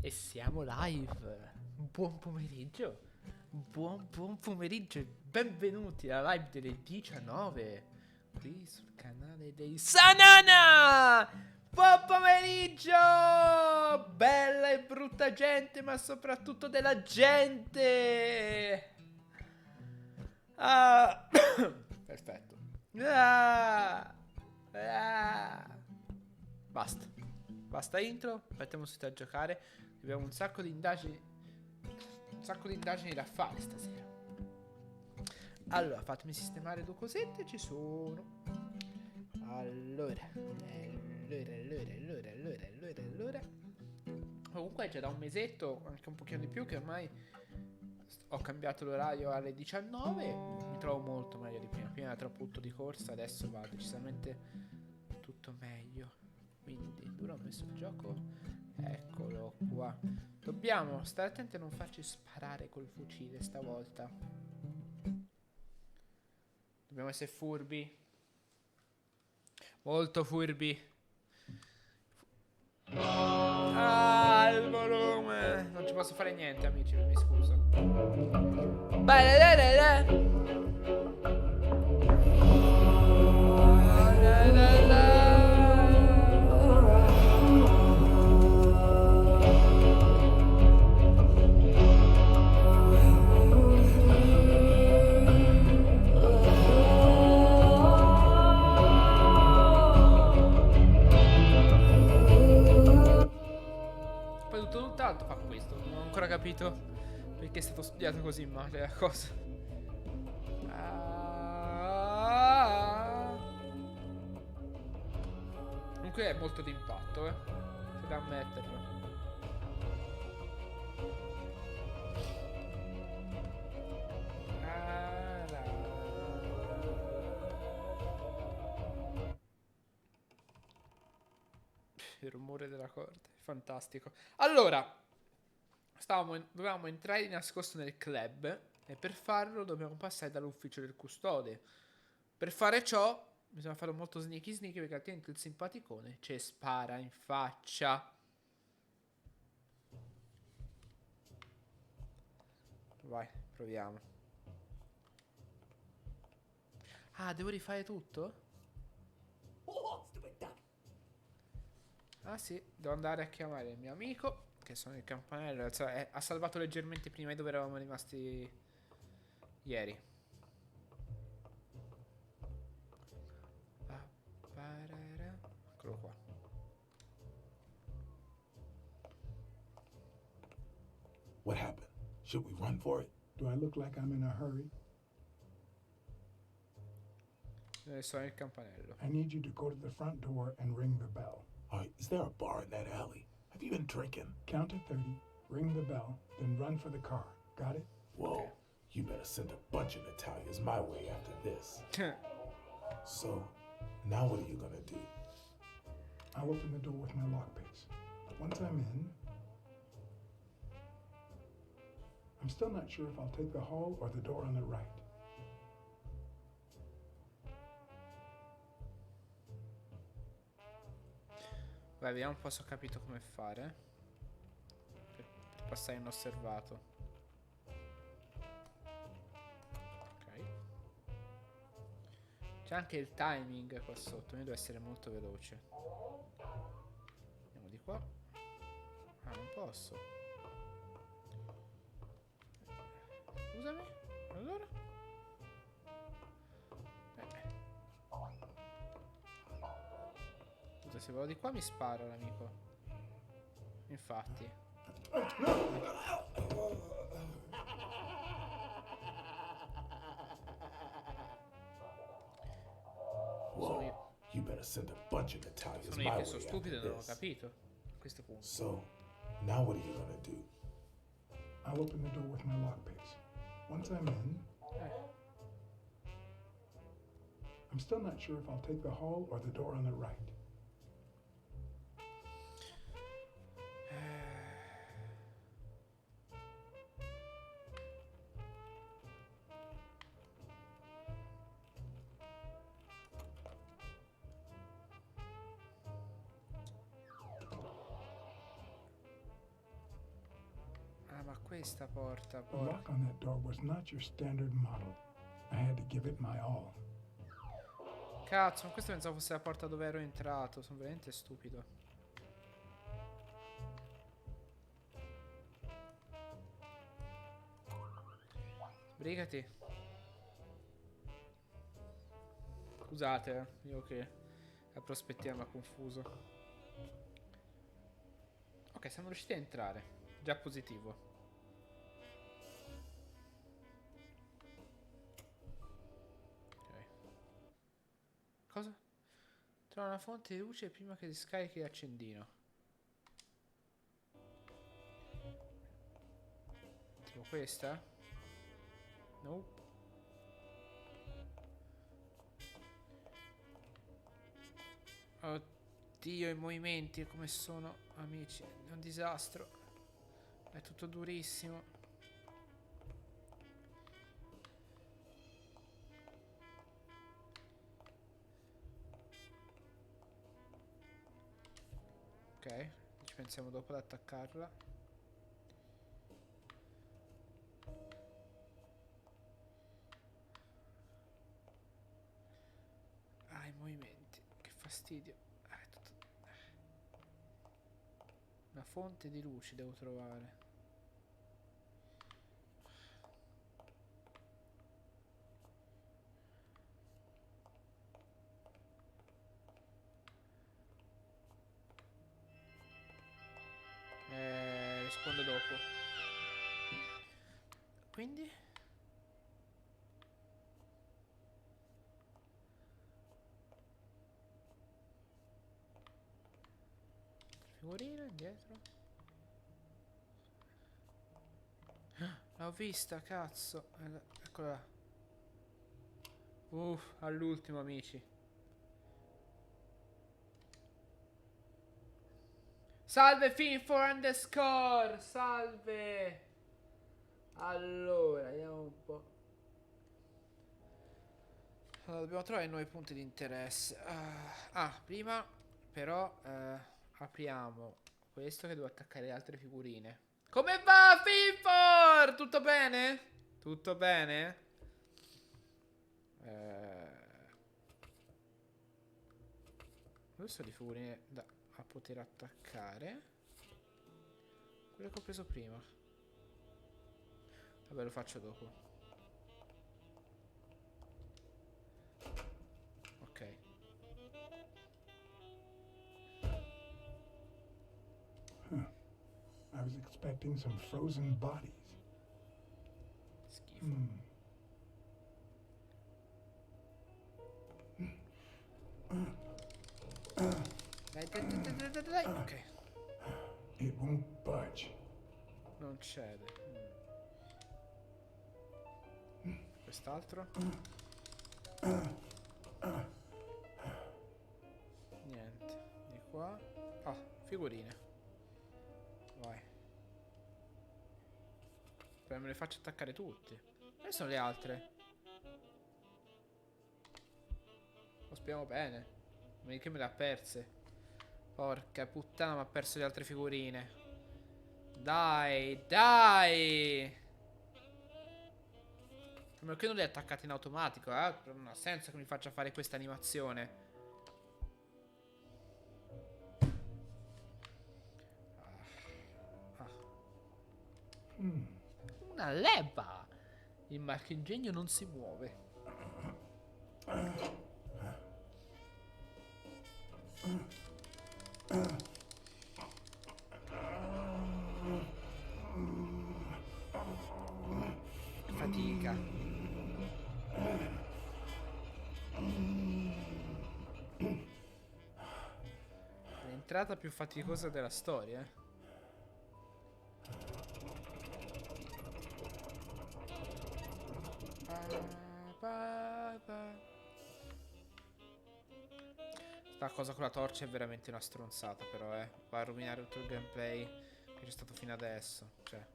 E siamo live. Buon pomeriggio. Buon pomeriggio e benvenuti alla live delle 19 qui sul canale dei Sanana. Buon pomeriggio. Bella e brutta gente, ma soprattutto della gente. Ah. Perfetto. Basta. Basta intro, mettiamo subito a giocare. Abbiamo un sacco di indagini. Un sacco di indagini da fare stasera. Allora, fatemi sistemare due cosette. Ci sono. Allora. Comunque è già da un mesetto, anche un pochino di più, che ormai ho cambiato l'orario alle 19. Mi trovo molto meglio di prima. Prima era troppo tutto di corsa, adesso va decisamente tutto meglio. Quindi dove ho messo il gioco? Eccolo qua. Dobbiamo stare attenti a non farci sparare col fucile stavolta. Dobbiamo essere furbi. Molto furbi. Ah, il volume. Non ci posso fare niente, amici, mi scuso. Poi tutto tutt'altro fa questo. Non ho ancora capito perché è stato studiato così male la cosa. Comunque è molto d'impatto, c'è da ammetterlo. Il rumore della corda è fantastico. Allora, dovevamo entrare di nascosto nel club e per farlo dobbiamo passare dall'ufficio del custode. Per fare ciò bisogna fare molto sneaky perché altrimenti il simpaticone ci spara in faccia. Vai, proviamo. Ah, devo rifare tutto? Ah sì, devo andare a chiamare il mio amico, che sono il campanello, cioè, ha salvato leggermente prima di dove eravamo rimasti ieri. Eccolo qua. What happened? Should we run for it? Do I look like I'm in a hurry? Sono il campanello. I need you to go to the front door and ring the bell. All right, is there a bar in that alley? Have you been drinking? Count to 30, ring the bell, then run for the car. Got it? Whoa, Okay. you better send a bunch of Italians my way after this. So, now what are you gonna do? I'll open the door with my lockpicks. Once I'm in, I'm still not sure if I'll take the hall or the door on the right. Vai, vediamo un po' se ho capito come fare. Per passare inosservato. Ok. C'è anche il timing qua sotto, quindi devo essere molto veloce. Andiamo di qua. Ah, non posso. Scusami. Allora? Scusa, se vado di qua mi spara l'amico. Infatti. Whoa, you better send a bunch of Italians Sono my io way che sono stupido e after non ho this. capito. A questo punto. So, now what are you gonna do? I'll open the door with my lockpicks. Once I'm in, I'm still not sure if I'll take the hall or the door on the right. ma questa porta, The lock on that door was not your standard model. I had to give it my all. Cazzo, ma questo pensavo fosse la porta dove ero entrato. Sono veramente stupido. Sbrigati. Scusate, io che la prospettiva mi ha confuso. Ok, siamo riusciti a entrare. Già positivo. Ok. Cosa? Trova una fonte di luce prima che si scarichi l'accendino. Tipo questa? Nope. Oddio, i movimenti come sono, amici. È un disastro. È tutto durissimo. Ok, ci pensiamo dopo ad attaccarla. Ah, i movimenti. Che fastidio. È tutto... Una fonte di luci devo trovare. Rispondo dopo. Quindi? Figurina indietro. L'ho vista, cazzo. Eccola là. All'ultimo, amici. Salve Fin4 underscore. Salve. Allora, vediamo un po'. Allora, dobbiamo trovare nuovi punti di interesse. Prima però apriamo questo che devo attaccare le altre figurine. Come va Fin4? Tutto bene? Tutto bene? Dove sono le figurine a poter attaccare? Quello che ho preso prima. Vabbè, lo faccio dopo. Ok. I was expecting some frozen bodies. Schifo. Dai. Ok. It won't budge. Non cede. Quest'altro? Niente. Di qua. Figurine. Vai. Poi me le faccio attaccare tutti. Dove sono le altre? Lo spiamo bene. Che me le ha perse. Porca puttana, mi ha perso le altre figurine. Dai, dai. A meno che non le hai attaccate in automatico, non ha senso che mi faccia fare questa animazione. Una leva. Il marchingegno non si muove. Fatica. L'entrata più faticosa della storia, Sta cosa con la torcia è veramente una stronzata, però, va a rovinare tutto il gameplay che c'è stato fino adesso. Cioè,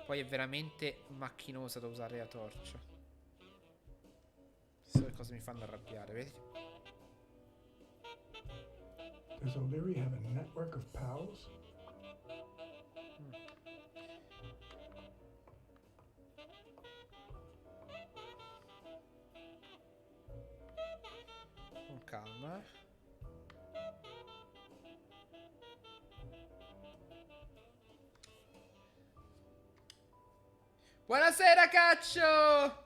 poi è veramente macchinosa da usare la torcia. Queste cose mi fanno arrabbiare, vedi? Does O'Leary have a network of pals? Ma... Buonasera, caccio!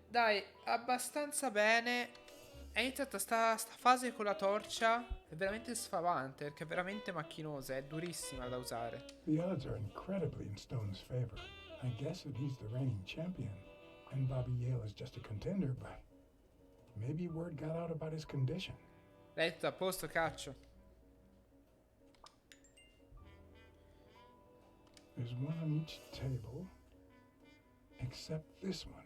Dai, abbastanza bene. È iniziata sta fase con la torcia. È veramente sfavante, perché è veramente macchinosa, è durissima da usare. The odds are incredibly in Stone's favor. I guess that he's the reigning champion, and Bobby Yale is just a contender, but maybe word got out about his condition. Letto a posto, caccio. There's one on each table, except this one.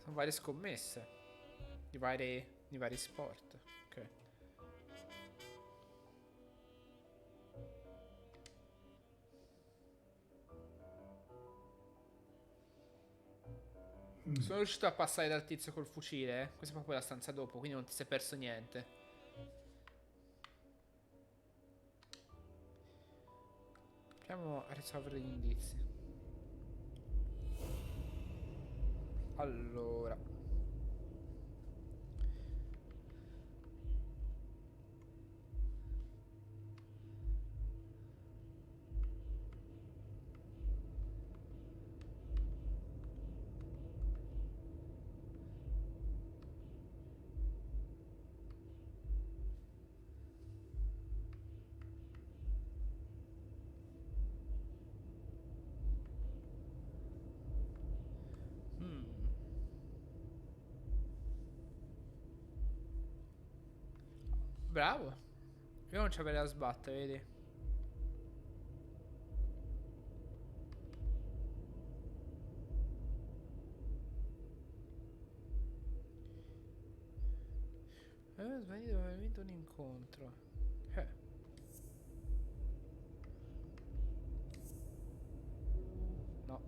Sono varie scommesse. Di vari sport. Ok. Sono riuscito a passare dal tizio col fucile, eh? Questa è proprio la stanza dopo, quindi non ti sei perso niente. Proviamo a risolvere gli indizi. Allora. Bravo. Io non c'avevo da sbattere, vedi? Sbaglio dove hai vinto un incontro. No.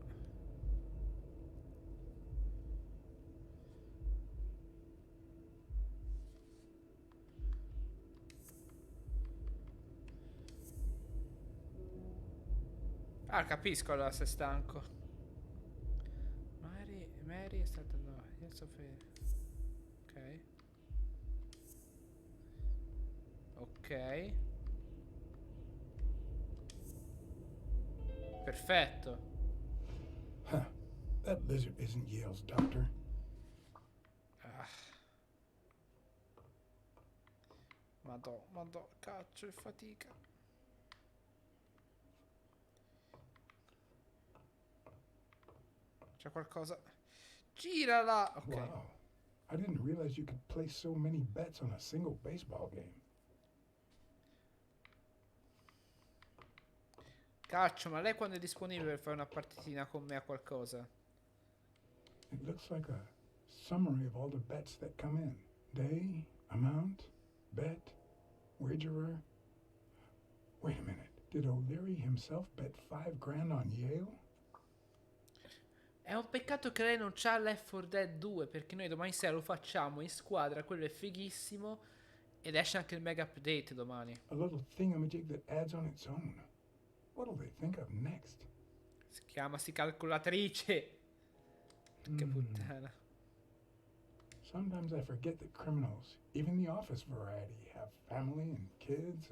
Ah, capisco allora se è stanco. Mary è stata... No, io so ok. Ok. Perfetto. Huh. That lizard isn't Yale's doctor. Ah. Madò, caccio e fatica. C'è qualcosa. Girala! Ok. Wow. I didn't realize you could place so many bets on a single baseball game. Caccio, ma lei quando è disponibile per fare una partitina con me a qualcosa? It looks like a summary of all the bets that come in. Day, amount, bet, wagerer. Wait a minute. Did O'Leary himself bet $5,000 on Yale? È un peccato che lei non c'ha Left 4 Dead 2, perché noi domani sera lo facciamo in squadra, quello è fighissimo. Ed esce anche il mega update domani. A little thingamajig that adds on its own. What'll they think of next? Si calcolatrice. Che puttana. Sometimes I forget that criminals, even the office variety, have family and kids.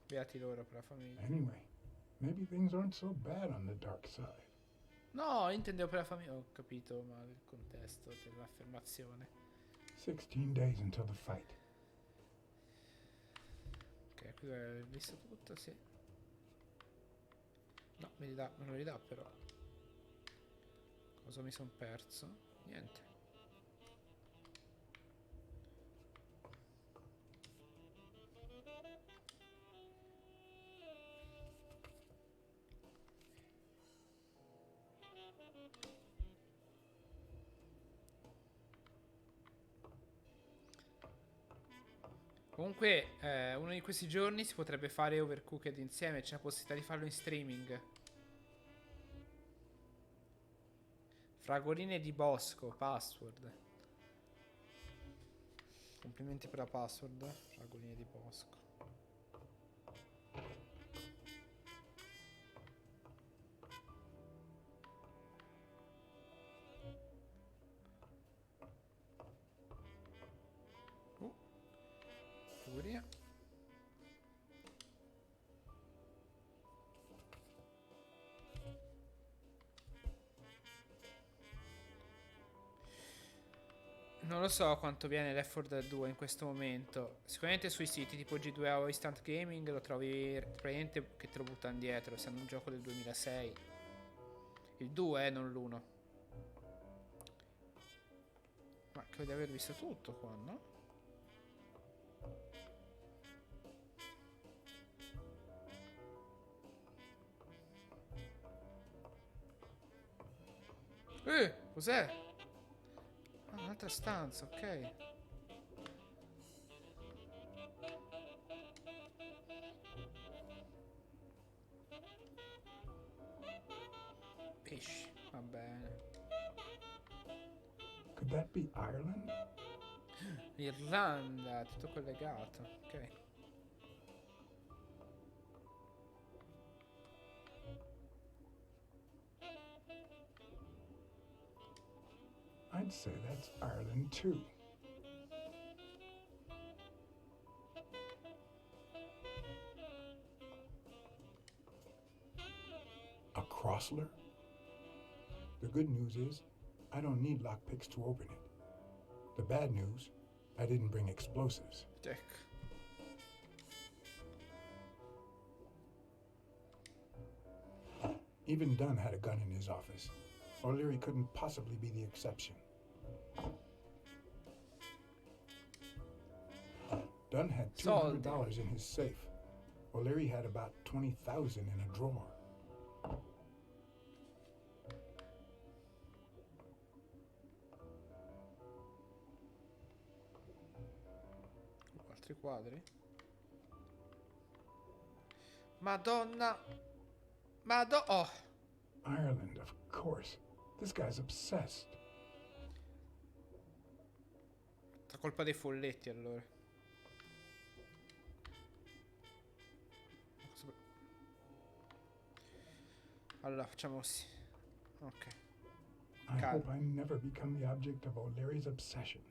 Beati loro per la famiglia. Anyway, maybe things aren't so bad on the dark side. No, intendevo per la famiglia. Ho capito male il contesto dell'affermazione. 16 days until the fight. Ok, qui ho visto tutto, sì. No, me lo ridà però. Cosa mi son perso? Niente. Comunque, uno di questi giorni si potrebbe fare Overcooked insieme. C'è la possibilità di farlo in streaming. Fragoline di bosco, password. Complimenti per la password. Fragoline di bosco. Non lo so quanto viene Left 4 Dead 2 in questo momento. Sicuramente sui siti tipo G2A o Instant Gaming lo trovi praticamente che te lo buttano indietro, essendo un gioco del 2006. Il 2, non l'1. Ma credo di aver visto tutto qua, no? Cos'è? Ah, un'altra stanza, ok. Pesci, va bene. Could that be Ireland? Irlanda, tutto collegato, ok. I'd say that's Ireland too. A Crossler? The good news is, I don't need lockpicks to open it. The bad news, I didn't bring explosives. Ecco. Even Dunn had a gun in his office. O'Leary couldn't possibly be the exception. Dunn had $200 in his safe. O'Leary had about 20,000 in a drawer. Altri quadri. Madonna. Oh. Ireland, of course. This guy's obsessed. È colpa dei folletti allora. Allora facciamo così. Ok. I hope I never become the object of O'Leary's obsession.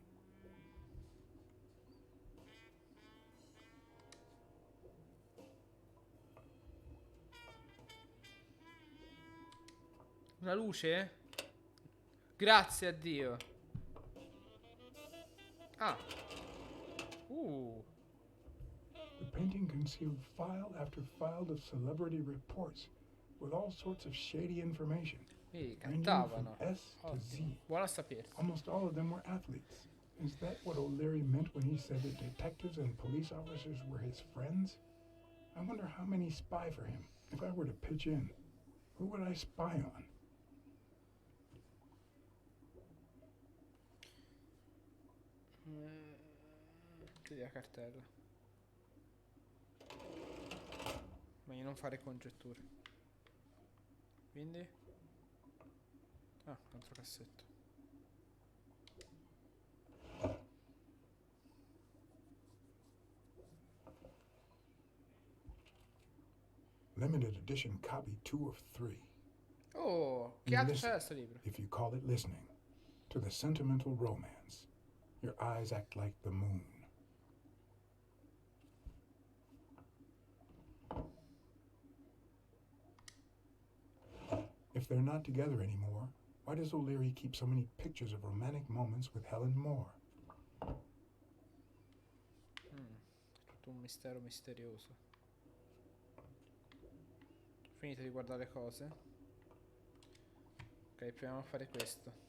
Una luce? Grazie a Dio. Ah. The painting concealed file after file of celebrity reports with all sorts of shady information. Ranging from Cantavano. S to Z. Buono a sapersi. Almost all of them were athletes. Is that what O'Leary meant when he said that detectives and police officers were his friends? I wonder how many spy for him. If I were to pitch in, who would I spy on? Chiudi la cartella. Meglio non fare congetture. Quindi? Ah, un altro cassetto. Limited edition copy 2 of 3. Oh, che altro c'è da sto libro? If you call it listening, to the sentimental romance. Your eyes act like the moon. If they're not together anymore, why does O'Leary keep so many pictures of romantic moments with Helen Moore? Tutto un mistero misterioso. Finito di guardare le cose. Ok, proviamo a fare questo.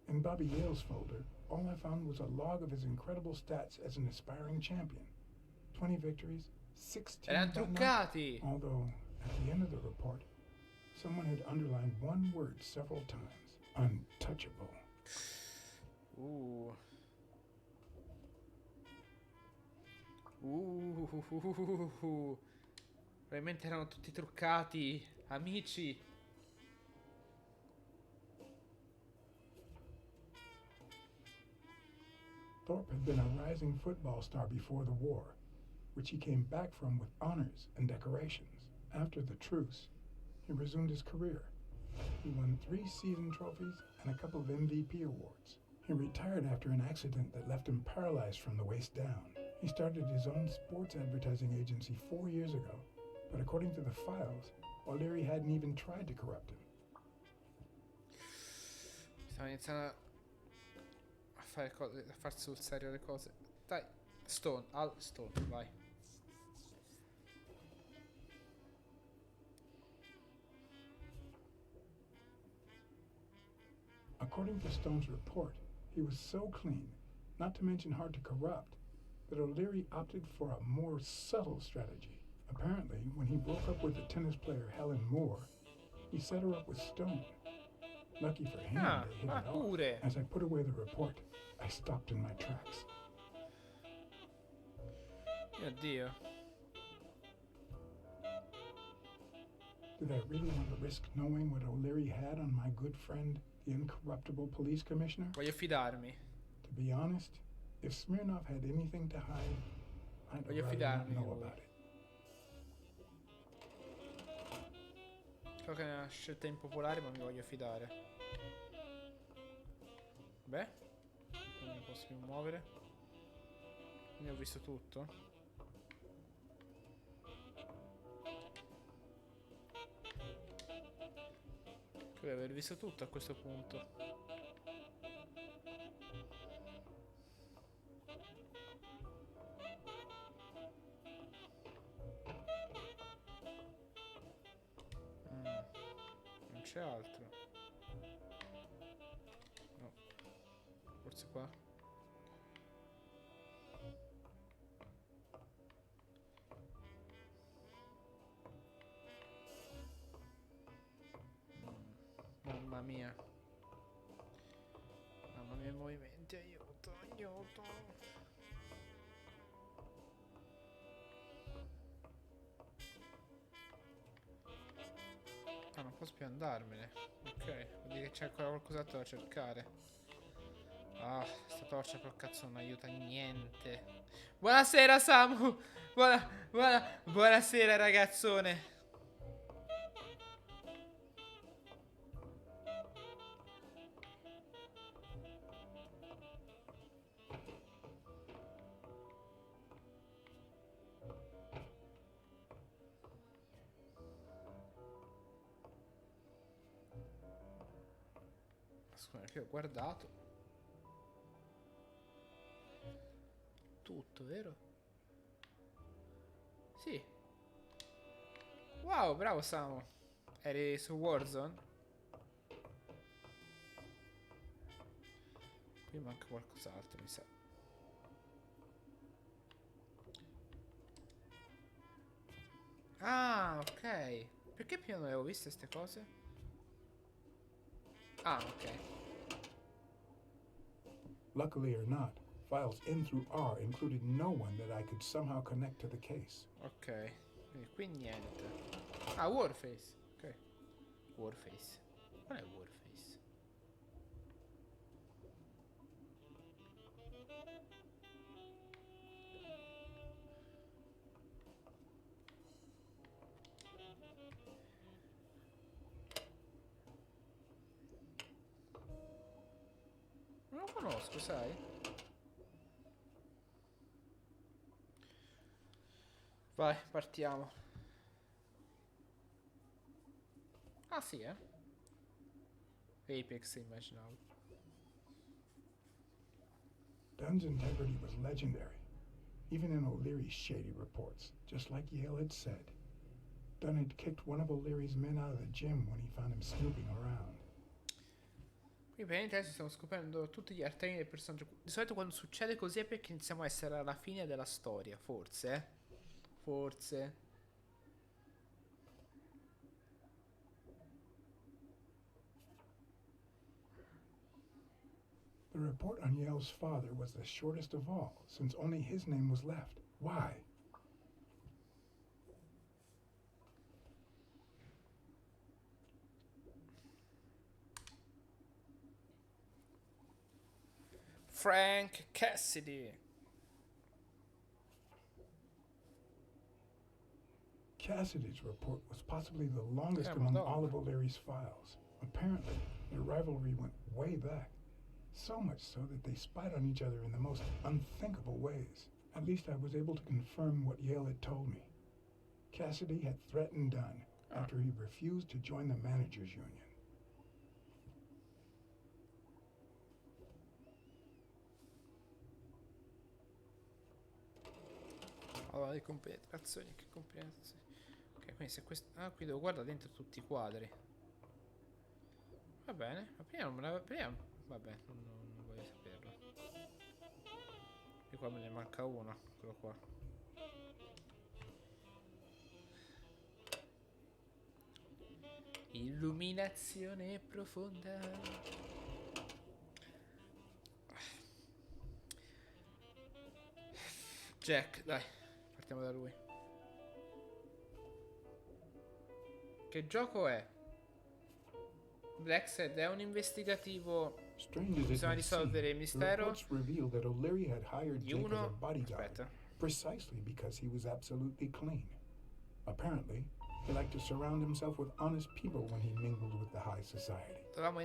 In Bobby Yale's folder, all I found was a log of his incredible stats as an aspiring champion. 20 victories, 16 Erano button-ups, truccati! although at the end of the report, someone had underlined one word several times. Untouchable. Probabilmente erano tutti truccati, amici. Thorpe had been a rising football star before the war, which he came back from with honors and decorations. After the truce, he resumed his career, He won 3 season trophies and a couple of MVP awards. He retired after an accident that left him paralyzed from the waist down. He started his own sports advertising agency 4 years ago, but according to the files, O'Leary hadn't even tried to corrupt him. Stiamo iniziando a fare cose, a far sul serio le cose. Dai, Stone, Stone, vai. According to Stone's report, he was so clean, not to mention hard to corrupt, that O'Leary opted for a more subtle strategy. Apparently, when he broke up with the tennis player Helen Moore, he set her up with Stone. Lucky for him, they hit it off. Pure. As I put away the report, I stopped in my tracks. Mio Dio. Did I really want to risk knowing what O'Leary had on my good friend, the incorruptible police commissioner? Voglio fidarmi. To be honest, if Smirnov had anything to hide, I'd Voglio rather not fidarmi di know lui. about it. So che è una scelta impopolare, ma mi voglio fidare. Beh, non mi posso più muovere. Quindi ho visto tutto. Credo di aver visto tutto a questo punto. Non c'è altro. No. Forse qua. Mamma mia. Mamma mia, i movimenti, aiuto, aiuto. Ah, non posso più andarmene. Ok, vuol dire che c'è ancora qualcos'altro da cercare. Ah, sta torcia col cazzo non aiuta niente. Buonasera Samu. Buonasera ragazzone. Scusa, che ho guardato tutto, vero? Sì. Wow, bravo Samu. Eri su Warzone? Qui manca qualcos'altro, mi sa. Ah, ok. Perché prima non avevo viste queste cose? Ah, ok. Luckily or not, files in through R included no one that I could somehow connect to the case. Ok. Quindi qui niente. Ah, Warface. Ok. Warface. Qual è Warface? Non lo conosco, sai? Vai, partiamo. Ah, sì, eh? Apex, immaginavo. Dunn's integrity was legendary, even in O'Leary's shady reports, just like Yale had said. Dunn had kicked one of O'Leary's men out of the gym when he found him snooping around. Qui praticamente adesso stiamo scoprendo tutti gli artani del personaggio. Di solito quando succede così è perché iniziamo a essere alla fine della storia, forse, eh? Forse. The report on Yale's father was the shortest of all, since only his name was left. Why? Frank Cassidy. Cassidy's report was possibly the longest Yeah, among Madonna. all of O'Leary's files. Apparently, their rivalry went way back. So much so that they spied on each other in the most unthinkable ways. At least I was able to confirm what Yale had told me. Cassidy had threatened Dunn after he refused to join the managers' union. Allora, le compenetrazioni, che compenetrazioni. Ok, quindi se questo... Ah, qui devo guardare dentro tutti i quadri. Va bene, ma prima non me la... Prima... Vabbè, non voglio saperlo. E qua me ne manca uno, quello qua. Illuminazione profonda. Jack, dai, partiamo da lui. Che gioco è? Blacksad è un investigativo. Strange as it Bisogna may risolvere il seem, the mistero reports reveal that O'Leary had hired di Jake as a uno. bodyguard Aspetta. precisely because he was absolutely clean. Apparently, he liked to surround himself with honest people when he mingled with the high society. Dobbiamo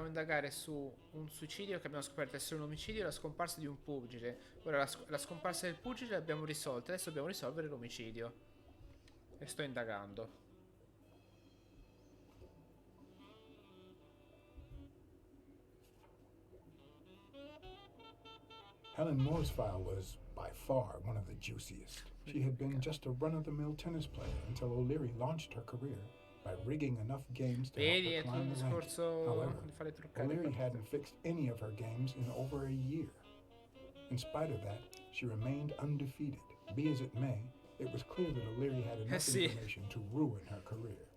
indagare su un suicidio che abbiamo scoperto essere un omicidio e la scomparsa di un pugile. Ora la scomparsa del pugile l'abbiamo risolta. Adesso dobbiamo risolvere l'omicidio. E sto indagando. Helen Moore's file was, by far, one of the juiciest. She had been just a run-of-the-mill tennis player until O'Leary launched her career by rigging enough games to help Vedi, her è tutto climb un the ranks. discorso However, di fare truccare. O'Leary hadn't fixed any of her games in over a year. In spite of that, she remained undefeated. Be as it may, it was clear that O'Leary had enough Sì. information to ruin her career.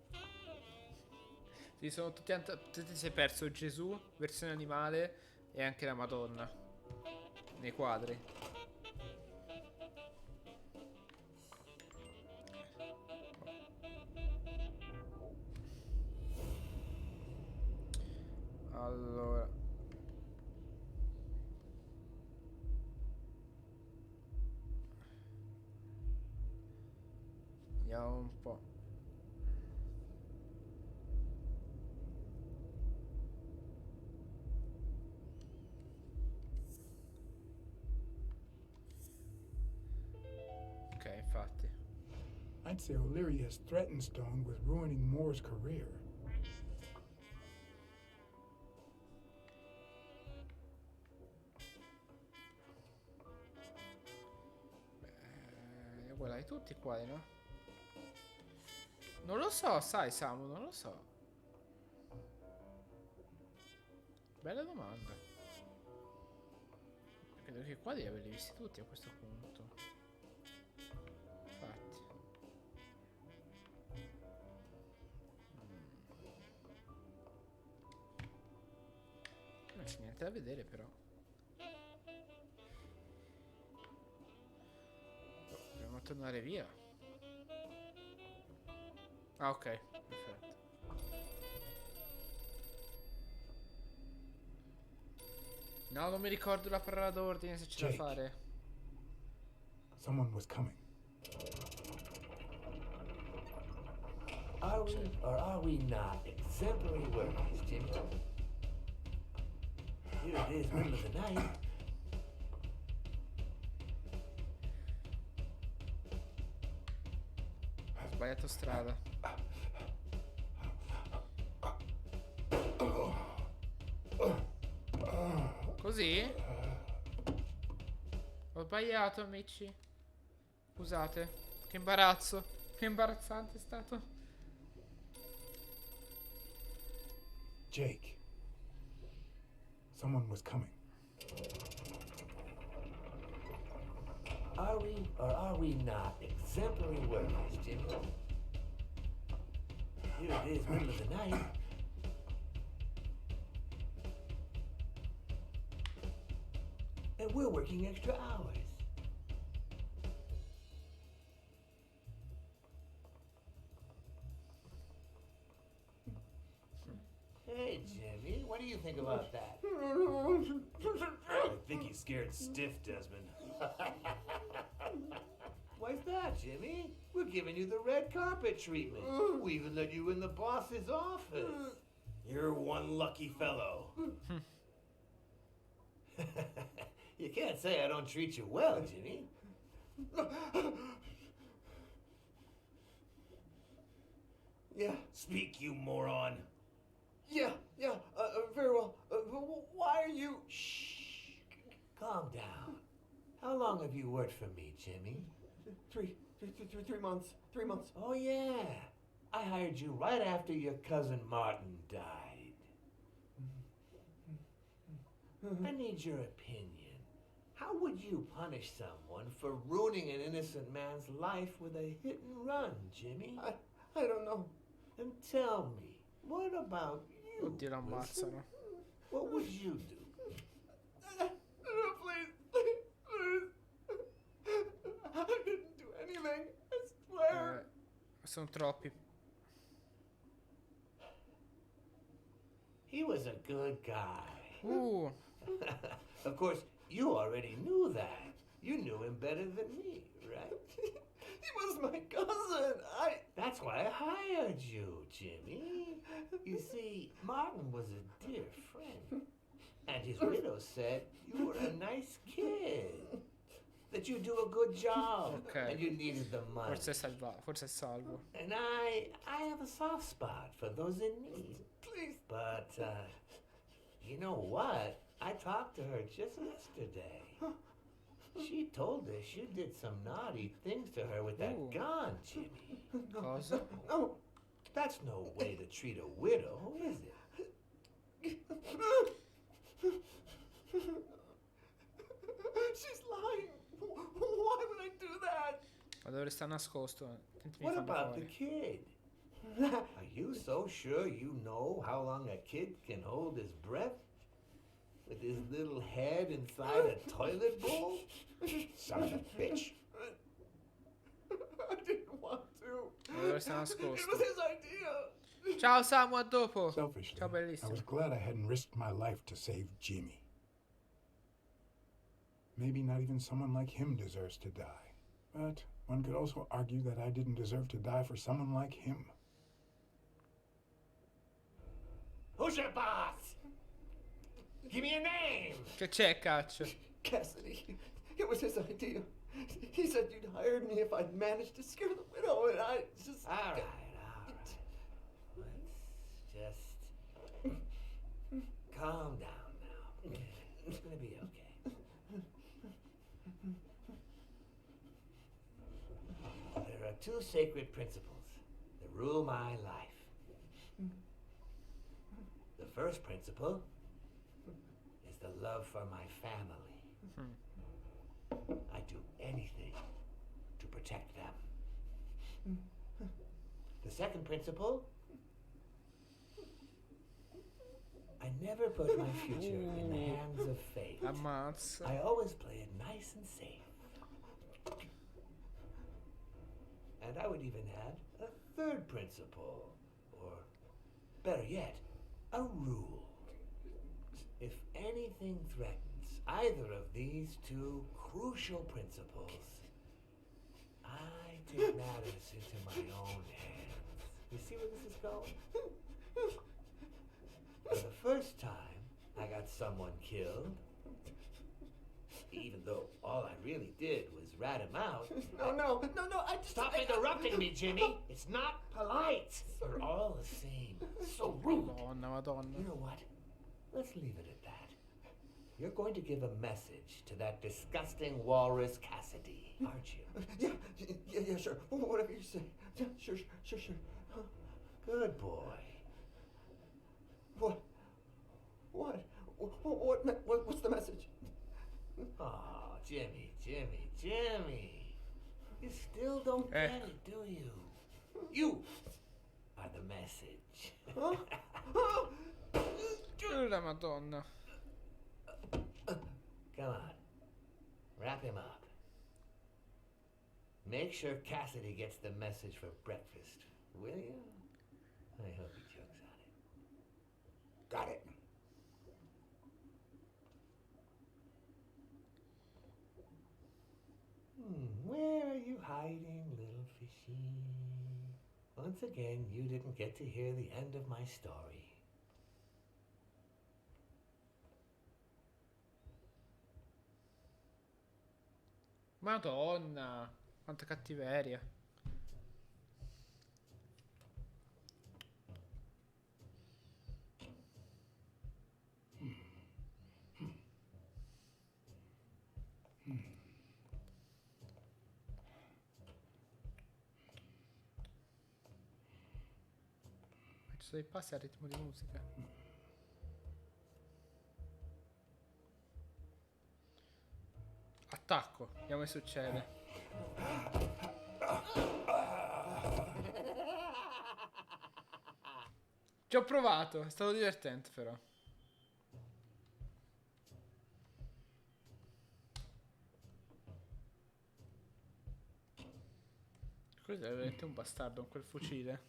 Sì, sono tutti si è perso Gesù, versione animale, e anche la Madonna nei quadri. Allora, vediamo un po'. Ok, infatti. I'd say O'Leary has threatened Stone with ruining Moore's career. È uguale ai tutti qua, no? Non lo so, sai Samu, non lo so. Bella domanda. Credo che qua devi averli visti tutti a questo punto. Infatti. Non c'è niente da vedere però. Dobbiamo tornare via. Ah, ok, perfetto. No, non mi ricordo la parola d'ordine se c'è da Jake. fare. Someone was coming. Are we or are we not exemplary workers, Jimmy? Here it is, middle of the night. Ho sbagliato strada. Così? Ho sbagliato, amici. Scusate. Che imbarazzo. Che imbarazzante è stato. Jake. Someone was coming. Are we or are we not exemplary workers, Jimmy? Here it is, middle of the night. And we're working extra hours. Hey, Jimmy, what do you think about that? I think he's scared stiff, Desmond. Why's that, Jimmy? We're giving you the red carpet treatment. We even let you in the boss's office. You're one lucky fellow. You can't say I don't treat you well, Jimmy. Yeah, Speak, you moron. yeah, very well. Why are you... Shh. Calm down. How long have you worked for me, Jimmy? 3 months. 3 months. Oh, yeah. I hired you right after your cousin Martin died. I need your opinion. How would you punish someone for ruining an innocent man's life with a hit and run, Jimmy? I don't know. And tell me, what about you? Oddio, lo Wilson? ammazzano. What would you do? Please. I didn't do anything. I swear. Sono troppi. He was a good guy. Of course, you already knew that. You knew him better than me, right? He was my cousin. That's why I hired you, Jimmy. You see, Martin was a dear friend. And his widow said you were a nice kid. That you do a good job. Okay. And you needed the money. Forse è salvo. And I have a soft spot for those in need. Please. But, you know what? I talked to her just yesterday. She told us you did some naughty things to her with that Ooh. gun, Jimmy. Cosa? No. That's no way to treat a widow, is it? She's lying. Why would I do that? Ma dove sta nascosto? Senti, mi What fanno about the fuori. kid? Are you so sure you know how long a kid can hold his breath? With his little head inside a toilet bowl? Son of a bitch. I didn't want to. Ma dove sta It was nascosto? his idea. Ciao Samu, a dopo. Selfishly, Ciao I bellissimo. was glad I hadn't risked my life to save Jimmy. Maybe not even someone like him deserves to die. But one could also argue that I didn't deserve to die for someone like him. Who's your boss? Give me a name! Che c'è, caccio? Cassidy. It was his idea. He said you'd hired me if I'd managed to scare the widow, and I just... All right. Let's just calm down now. Okay? It's gonna be okay. There are two sacred principles that rule my life. The first principle is the love for my family. I'd do anything to protect them. The second principle, I never put my future in the hands of fate. Ammazza. I always play it nice and safe. And I would even add a third principle, or better yet, a rule. If anything threatens either of these two crucial principles, I take matters into my own hands. You see where this is going? For the first time, I got someone killed. Even though all I really did was rat him out. No, I just... Stop interrupting me, Jimmy! It's not polite! You're all the same. So rude. Madonna. You know what? Let's leave it at that. You're going to give a message to that disgusting walrus Cassidy, aren't you? Yeah, sure. Whatever you say. Yeah, sure. Huh? Good boy. What? What's the message? Oh, Jimmy. You still don't get it, do you? You are the message. Huh? La Madonna. Come on. Wrap him up. Make sure Cassidy gets the message for breakfast, will you? I hope he chokes on it. Got it. Where are you hiding, little fishy? Once again, you didn't get to hear the end of my story. Madonna, quanta cattiveria. Ci sono dei passi al ritmo di musica. Attacco, vediamo che succede. Ci ho provato, è stato divertente però. Questo è veramente un bastardo con quel fucile.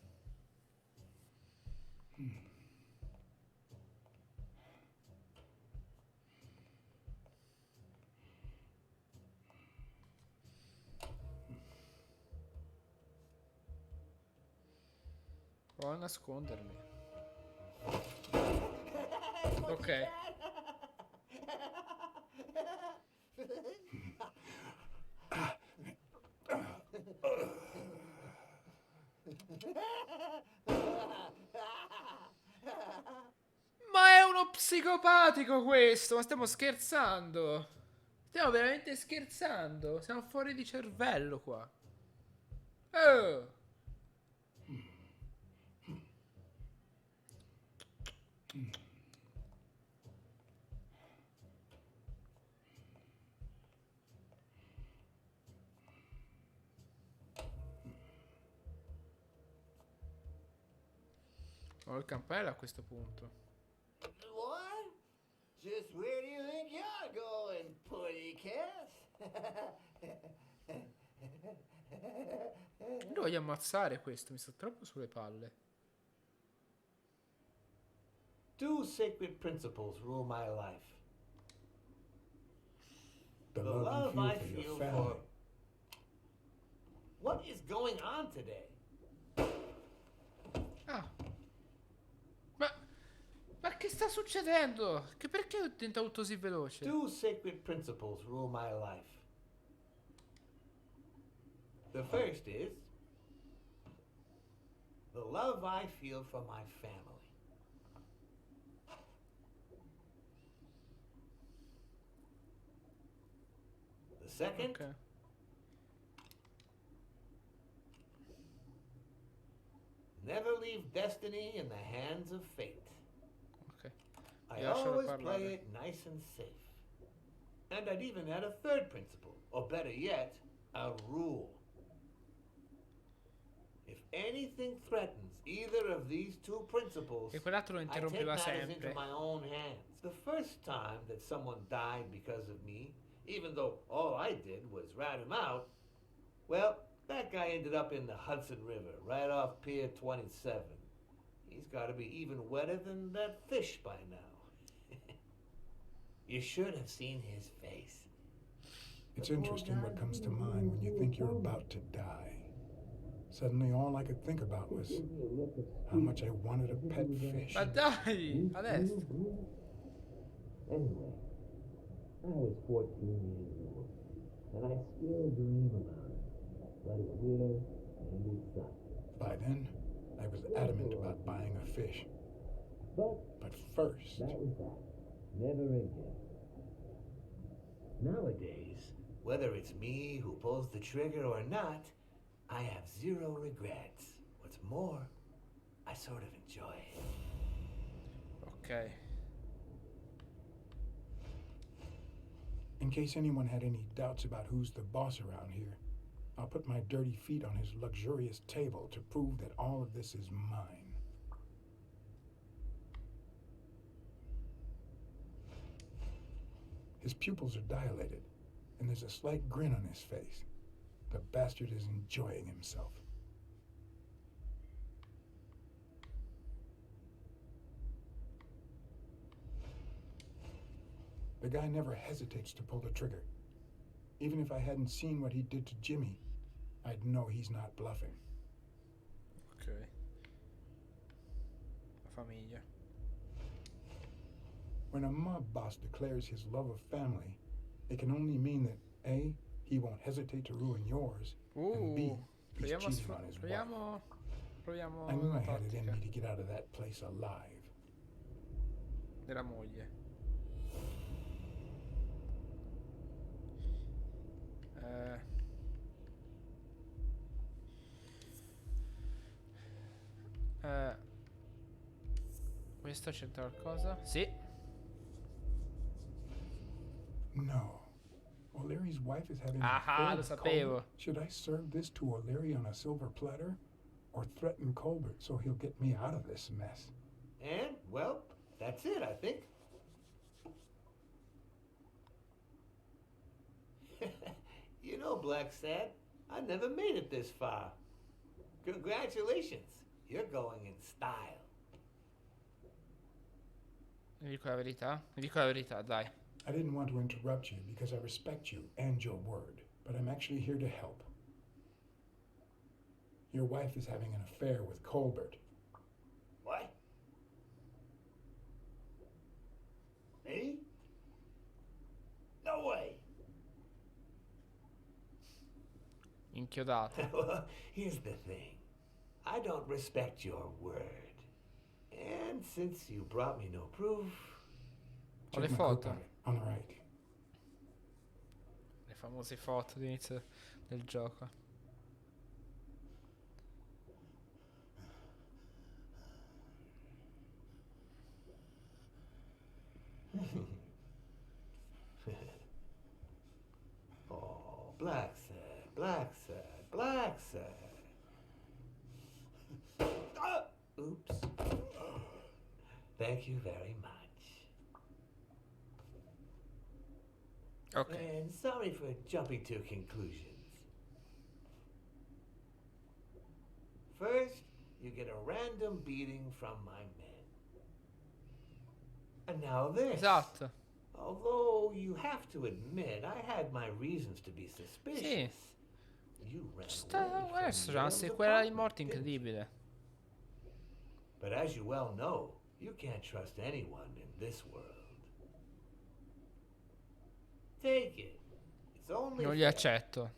Prova a nascondermi. Ok. Ma è uno psicopatico questo, ma stiamo scherzando? Stiamo veramente scherzando? Siamo fuori di cervello qua. Oh! Ho il cappello a questo punto. What? Just where do you think you're going, pussycat? Lo voglio ammazzare questo, mi sta troppo sulle palle. Two sacred principles rule my life. The The love love you I feel for feel your for... family. What is going on today? Ah. Ma che sta succedendo? Che perché ho tentato così veloce? Two sacred principles rule my life. The first is the love I feel for my family. The second, Ok. never leave destiny in the hands of fate. Ok. I Lascialo always parlare. play it nice and safe. And I'd even add a third principle, or better yet, a rule. If anything threatens either of these two principles, E quell'altro lo I take interrompeva matters into sempre. my own hands. The first time that someone died because of me, even though all I did was rat him out, well, that guy ended up in the Hudson River, right off Pier 27. He's got to be even wetter than that fish by now. You should have seen his face. It's interesting what comes to mind when you think you're about to die. Suddenly, all I could think about was how much I wanted a pet fish. Ma dai, adesso. Anyway, I was 14 years old, and I still dream about it. But it's here, and it's sucked. By then, I was adamant about buying a fish. But first, That was that. Never again. Nowadays, whether it's me who pulls the trigger or not, I have zero regrets. What's more, I sort of enjoy it. Ok. in case anyone had any doubts about who's the boss around here, I'll put my dirty feet on his luxurious table to prove that all of this is mine. His pupils are dilated, and there's a slight grin on his face. The bastard is enjoying himself. The guy never hesitates to pull the trigger. Even if I hadn't seen what he did to Jimmy, I'd know he's not bluffing. Ok. La famiglia. When a mob boss declares his love of family, it can only mean that A, he won't hesitate to ruin yours. And B, he's proviamo, cheating on his wife. proviamo I knew la I had it in tattica me to get out of that place alive. della moglie. Questo c'entra qualcosa? Sì. No. O'Leary's wife is having an Ah, affair lo with sapevo. Colbert. Should I serve this to O'Leary on a silver platter? Or threaten Colbert so he'll get me out of this mess? And, well, that's it, I think. You know, Blacksad, I never made it this far. Congratulations. You're going in style. Vi dico la verità? Vi dico la verità, dai. I didn't want to interrupt you because I respect you and your word, but I'm actually here to help. Your wife is having an affair with Colbert. What? Me? No way. Inchiodato. Well, here's the thing. I don't respect your word. And since you brought me no proof... Ho le Check my coat foto. pocket on the right. Le famose foto d'inizio del gioco. Oh, blacksad, blacksad, blacksad. Oops. Thank you very much. Ok. And sorry for jumping to conclusions. First, you get a random beating from my men. And now this. Esatto. Although you have to admit, I had my reasons to be suspicious. Sì. You ran Sta away from adesso c'è una Yale's sequela di apartment, morte didn't you? incredibile. But as you well know, you can't trust anyone in this world. Take it. It's only Non li fair. accetto.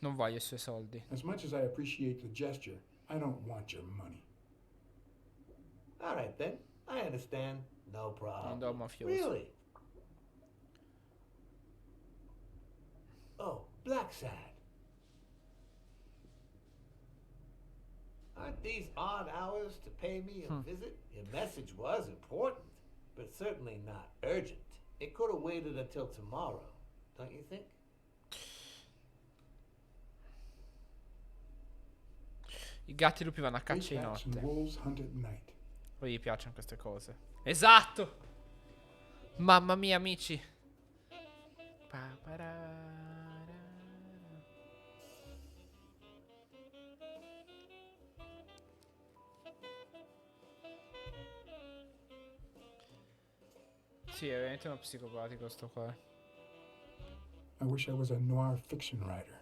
Non voglio i suoi soldi. As much as I appreciate the gesture, I don't want your money. All right then. I understand. No problem. Non do mafioso. Really? Oh, blacksad. Aren't these odd hours to pay me a visit? Your message was important, but certainly not urgent. It could have waited until tomorrow, don't you think? I gatti lupi vanno a Big caccia di cats and notte. wolves hunt at night. Poi gli piacciono queste cose. Esatto! Mamma mia, amici. Sì, è veramente uno psicopatico sto qua. I wish I was a noir fiction writer.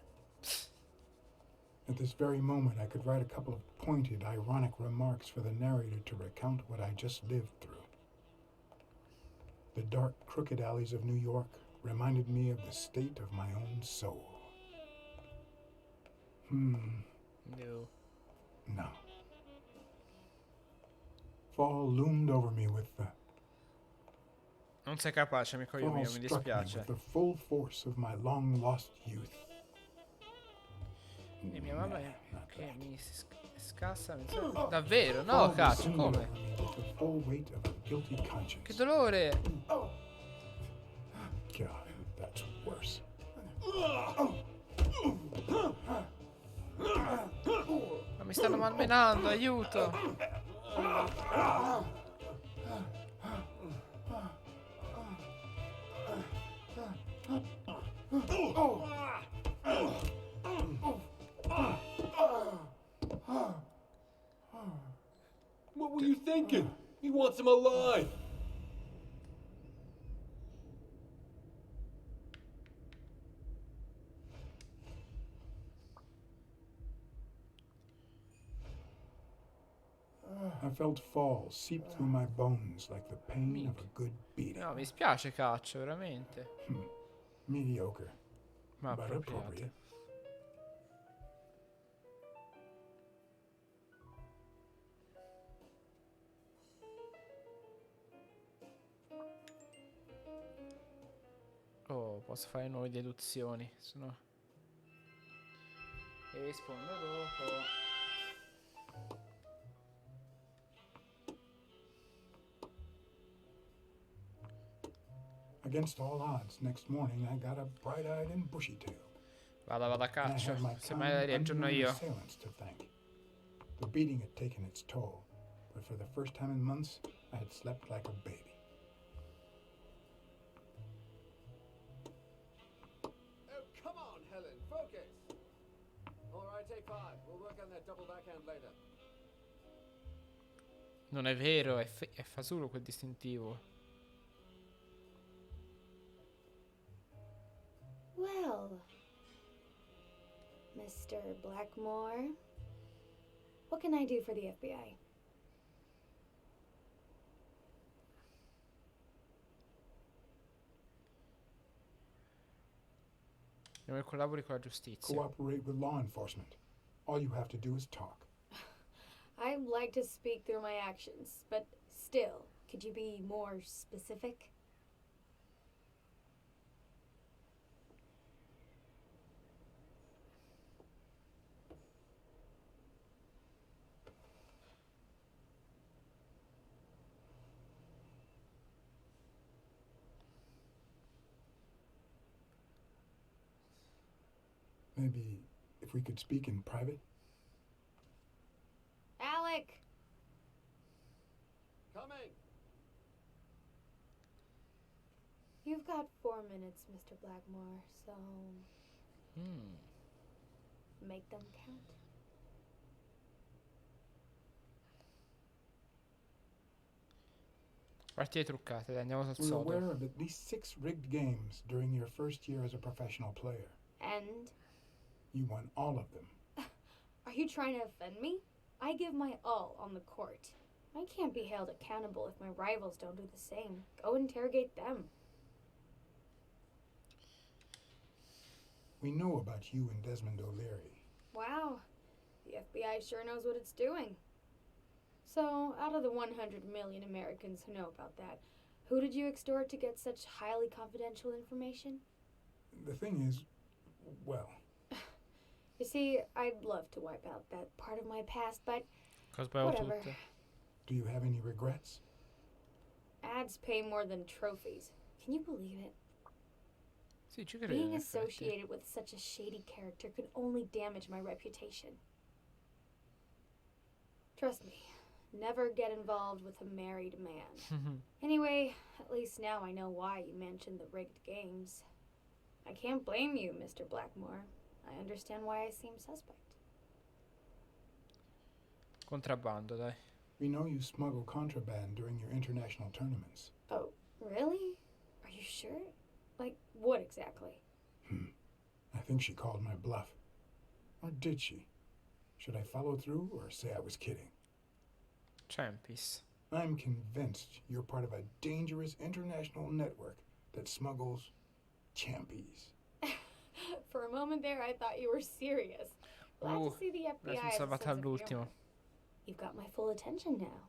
At this very moment, I could write a couple of pointed, ironic remarks for the narrator to recount what I just lived through. The dark, crooked alleys of New York reminded me of the state of my own soul. No. No. Fall loomed over me with the Non sei capace, amico fall mio, mi struck me dispiace. with the full force of my long lost youth. E mia mamma Nah, not che that. mi scassa. Davvero? No, Fall cazzo, descended come? over me with the full weight of a guilty conscience. Che dolore! God, that's worse. Ma mi stanno malmenando, aiuto! What were you thinking? He wants him alive. I felt falls seep through my bones like the pain of a good beating. No, mi spiace caccia, veramente. Mediocre, Ma but appropriate. appropriate. Oh, posso fare nuove deduzioni. Sono... E rispondo dopo. Against all odds, next morning I got up bright-eyed and bushy-tailed. Vado a And I caccia. had my Se mai la kind, riaggiorno unknown io. assailants to thank. The beating had taken its toll, but for the first time in months, I had slept like a baby. Oh, come on, Helen, focus! All right, take 5. We'll work on that double backhand later. Non è vero, è Fasulo quel distintivo. Well, Mr. Blackmore, what can I do for the FBI? Come collabori con la giustizia. Cooperate with law enforcement. All you have to do is talk. I like to speak through my actions, but still, could you be more specific? Maybe if we could speak in private? Alec! Coming! You've got 4 minutes, Mr. Blackmore, so make them count. Partite truccate, dai, andiamo sul We're aware sodo. of at least 6 rigged games during your first year as a professional player. And You won all of them. are you trying to offend me? I give my all on the court. I can't be held accountable if my rivals don't do the same. Go interrogate them. We know about you and Desmond O'Leary. Wow, the FBI sure knows what it's doing. So, out of the 100 million Americans who know about that, who did you extort to get such highly confidential information? The thing is, well, You see, I'd love to wipe out that part of my past, but Cosa sbagliavo whatever. tutte? do you have any regrets? Ads pay more than trophies. Can you believe it? Sì, ci credo. Being in effetti. associated with such a shady character could only damage my reputation. Trust me, never get involved with a married man. Anyway, at least now I know why you mentioned the rigged games. I can't blame you, Mr. Blackmore. I understand why I seem suspect. Contrabbando, dai. We know you smuggle contraband during your international tournaments. Oh, really? Are you sure? Like, what exactly? I think she called my bluff. Or did she? Should I follow through or say I was kidding? Champis. I'm convinced you're part of a dangerous international network that smuggles champies. For a moment there, I thought you were serious. Glad to see the FBI Adesso mi has a salvata sense of all'ultimo. humor. You've got my full attention now.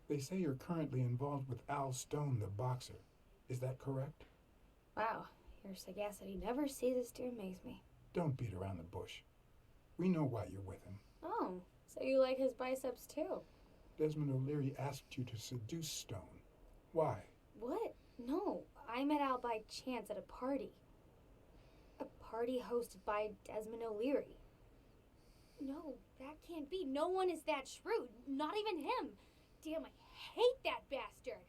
They say you're currently involved with Al Stone, the boxer. Is that correct? Wow, your sagacity never ceases to amaze me. Don't beat around the bush. We know why you're with him. Oh, so you like his biceps too? Desmond O'Leary asked you to seduce Stone. Why? What? No, I met Al by chance at a party. A party hosted by Desmond O'Leary. No, that can't be. No one is that shrewd. Not even him. Damn, I hate that bastard.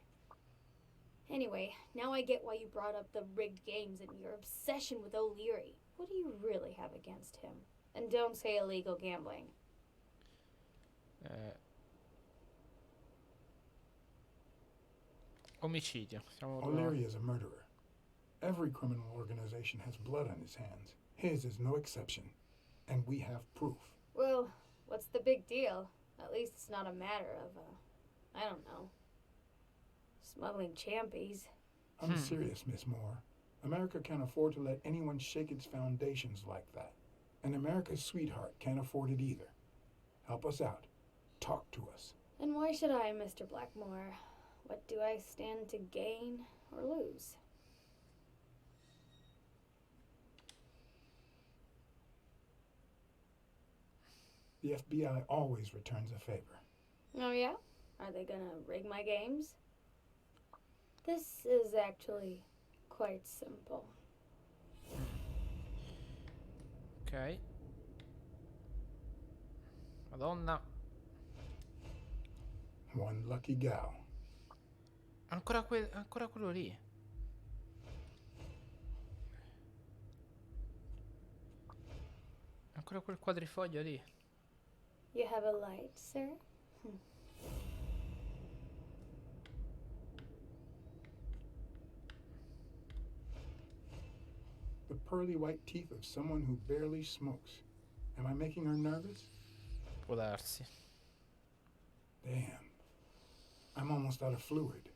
Anyway, now I get why you brought up the rigged games and your obsession with O'Leary. What do you really have against him? And don't say illegal gambling. Omicidio. Siamo O'Leary is a murderer. Every criminal organization has blood on his hands. His is no exception. And we have proof. Well, What's the big deal? At least it's not a matter of, I don't know, smuggling champies. I'm serious, Miss Moore. America can't afford to let anyone shake its foundations like that. And America's sweetheart can't afford it either. Help us out. Talk to us. And why should I, Mr. Blackmore? What do I stand to gain or lose? The FBI always returns a favor. Oh yeah? Are they gonna rig my games? This is actually quite simple. Ok. Madonna. One lucky gal. Ancora quello lì. Ancora quel quadrifoglio lì. You have a light, sir? The pearly white teeth of someone who barely smokes. Am I making her nervous? Può darsi. Damn. I'm almost out of fluid.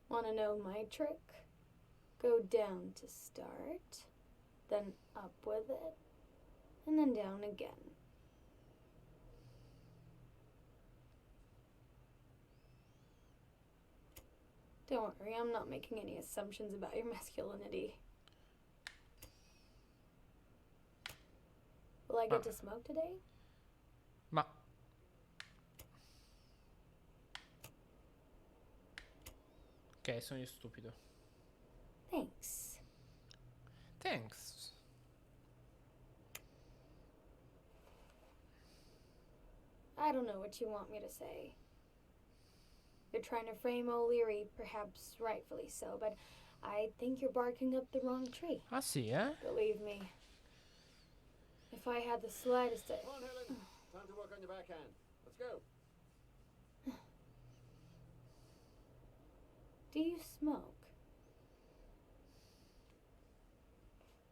Wanna know my trick? Go down to start, then up with it, and then down again. Don't worry, I'm not making any assumptions about your masculinity. Will I get to smoke today? Ma... Ok, sono io stupido. Thanks. Thanks. I don't know what you want me to say. You're trying to frame O'Leary, perhaps rightfully so, but I think you're barking up the wrong tree. Ah sì, eh? Believe me. If I had the slightest... Come on, Helen. Time to work on your backhand. Let's go. Do you smoke?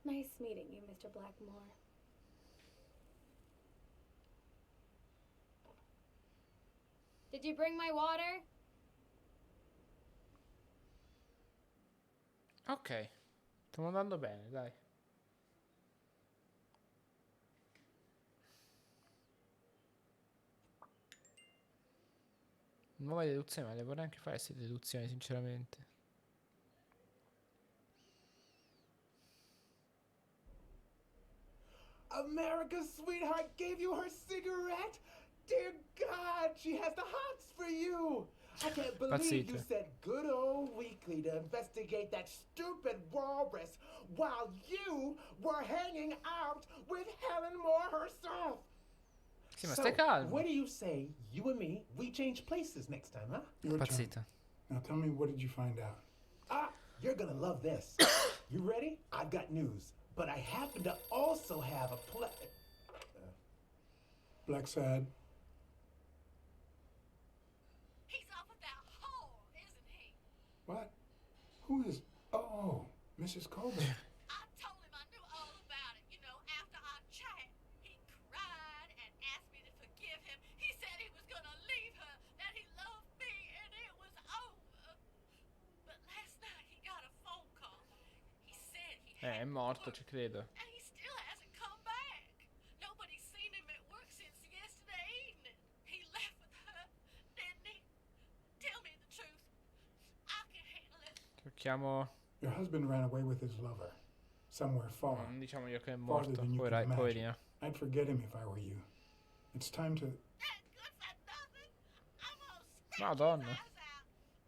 Nice meeting you, Mr. Blackmore. Did you bring my water? Ok. Stiamo andando bene, dai. Nuova deduzione, ma le vorrei anche fare queste deduzioni, sinceramente. America's sweetheart gave you her cigarette? Dear God, she has the hots for you. I can't believe you Pazzito. said good old Weekly to investigate that stupid walrus while you were hanging out with Helen Moore herself. Sì, ma stai calmo. What do you say, you and me, we change places next time, huh? Your turn. Pazzita. Now tell me, what did you find out? Ah, you're gonna love this. You ready? I've got news, but I happen to also have a Blacksad. He's off with that whore, isn't he? What? Who is... Oh, Mrs. Colbert. I told him I knew all about it. You know, after our chat, he cried and asked me to forgive him. He said he was gonna leave her, that he loved me, and it was over. But last night he got a phone call. He said he È had morto, work, ci credo. and he still hasn't come back. Nobody's seen him at work since yesterday evening. He left with her, didn't he? Tell me the truth. I can handle it. Cerchiamo... Your husband ran away with his lover. Somewhere far. Non diciamo io che è Farther morto. than you can imagine. Poverina. I'd forget him if I were you. It's time to... That good for nothing. I'm gonna scratch Madonna. his eyes out.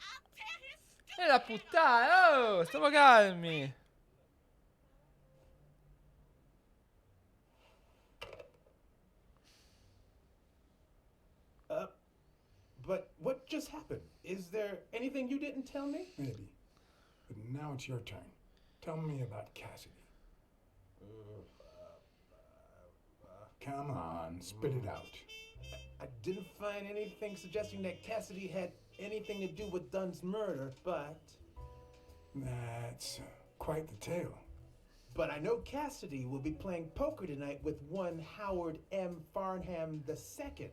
I'll tear his stupid E la head off. puttana! Oh, stiamo calmi. But what just happened? Is there anything you didn't tell me? Maybe. But now it's your turn. Tell me about Cassidy. Come on, spit it out. I didn't find anything suggesting that Cassidy had anything to do with Dunn's murder, but... That's quite the tale. But I know Cassidy will be playing poker tonight with one Howard M. Farnham II,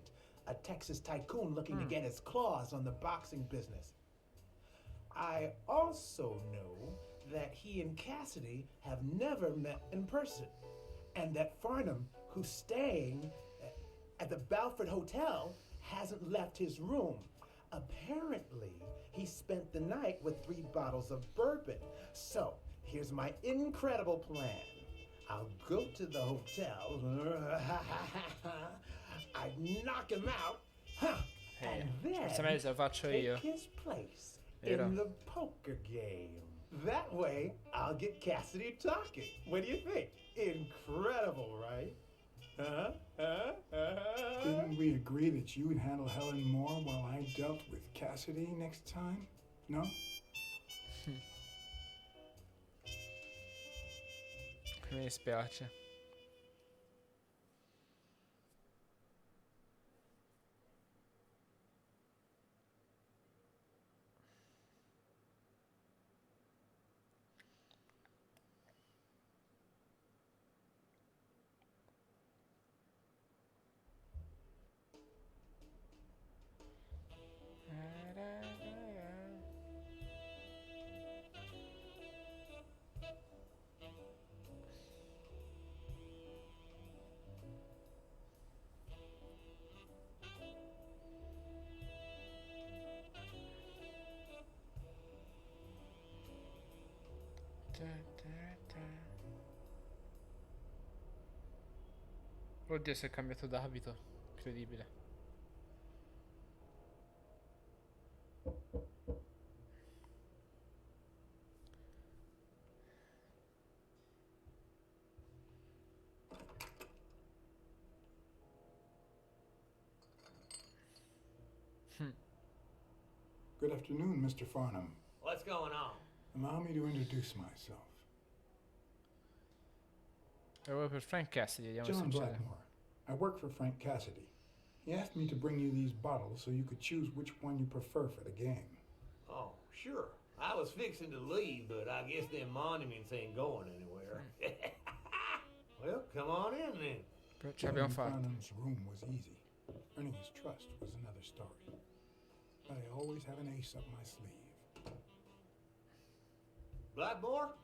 a Texas tycoon looking to get his claws on the boxing business. I also know that he and Cassidy have never met in person, and that Farnham, who's staying at the Balford Hotel, hasn't left his room. Apparently, he spent the night with 3 bottles of bourbon. So, here's my incredible plan. I'll go to the hotel, I'd knock him out, and Questa then me se lo faccio take io. his place Vero. in the poker game. That way, I'll get Cassidy talking. What do you think? Incredible, right? Didn't we agree that you would handle Helen more while I dealt with Cassidy next time? No? Mi dispiace. Oddio, si è cambiato d'abito. Incredibile. Good afternoon, Mr. Farnham. What's going on? Allow me to introduce myself. Ero per Frank Cassidy, vediamo John se succede. Blackmore. I work for Frank Cassidy. He asked me to bring you these bottles so you could choose which one you prefer for the game. Oh, sure. I was fixing to leave, but I guess them monuments ain't going anywhere. Well, come on in then. Però ce l'abbiamo fatta. Farnham's room was easy. Earning his trust was another story. But I always have an ace up my sleeve. Blackmore,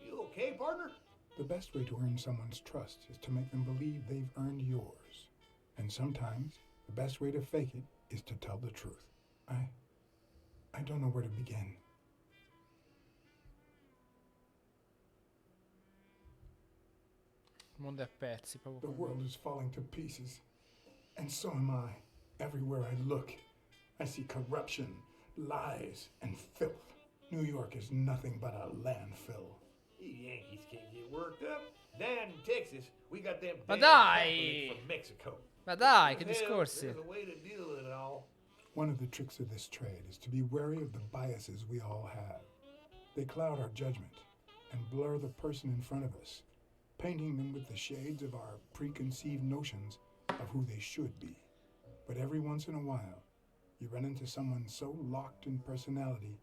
you okay, partner? The best way to earn someone's trust is to make them believe they've earned yours. And sometimes, the best way to fake it is to tell the truth. I don't know where to begin. Il mondo è a pezzi, proprio The come... world is falling to pieces. And so am I. Everywhere I look, I see corruption, lies, and filth. New York is nothing but a landfill. You Yankees can't get worked up. Down in Texas, we got them Ma damn dai! companies from Mexico. Ma dai, che Hell, discorsi. There's a way to deal with it all. One of the tricks of this trade is to be wary of the biases we all have. They cloud our judgment and blur the person in front of us, painting them with the shades of our preconceived notions of who they should be. But every once in a while, you run into someone so locked in personality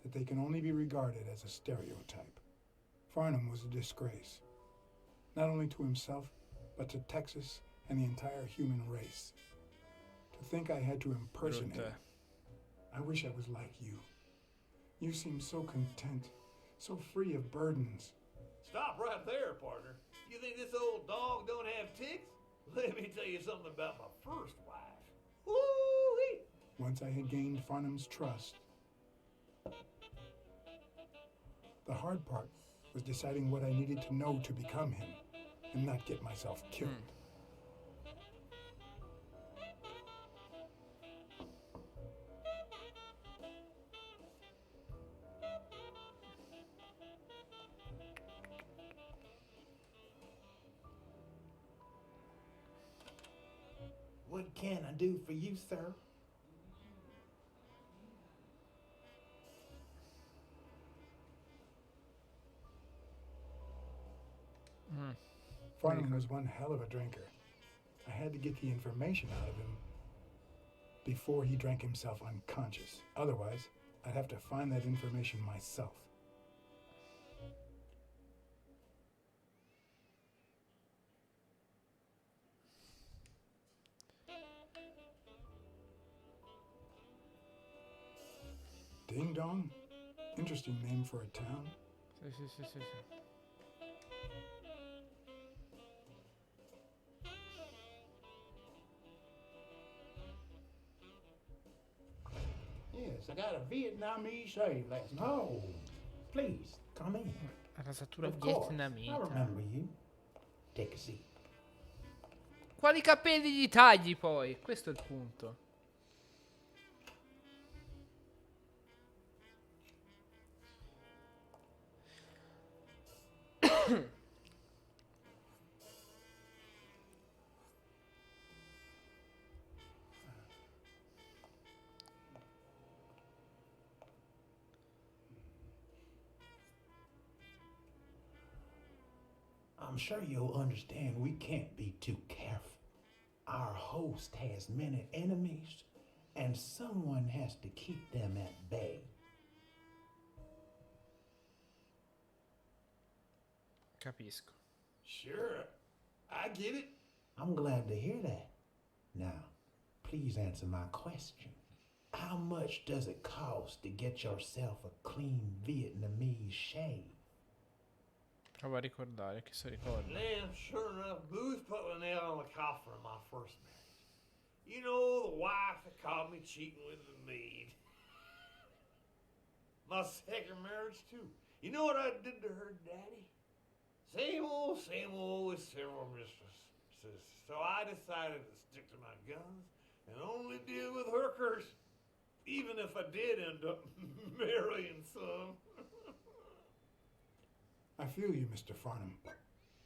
that they can only be regarded as a stereotype. Farnham was a disgrace, not only to himself, but to Texas and the entire human race. To think I had to impersonate him. I wish I was like you. You seem so content, so free of burdens. Stop right there, partner. You think this old dog don't have ticks? Let me tell you something about my first wife. Woo-wee! Once I had gained Farnham's trust, the hard part was deciding what I needed to know to become him and not get myself killed. What can I do for you, sir? Farnham was one hell of a drinker. I had to get the information out of him before he drank himself unconscious. Otherwise, I'd have to find that information myself. Ding Dong? Interesting name for a town. Sì. Yes, I got a Vietnamese shave last night. No, please, come in. La rasatura Of course, I vietnamita. remember you. Take a seat. Quali capelli gli tagli poi? Questo è il punto. I'm sure you'll understand we can't be too careful. Our host has many enemies, and someone has to keep them at bay. Capisco. Sure, I get it. I'm glad to hear that. Now, please answer my question. How much does it cost to get yourself a clean Vietnamese shave? Prova a ricordare, che si ricorda. Man, sure enough, Booth put the nail on the coffin of my first marriage. You know, the wife that caught me cheating with the maid. My second marriage, too. You know what I did to her daddy? Same old with several mistresses. So I decided to stick to my guns and only deal with hookers. Even if I did end up marrying some. I feel you, Mr. Farnham.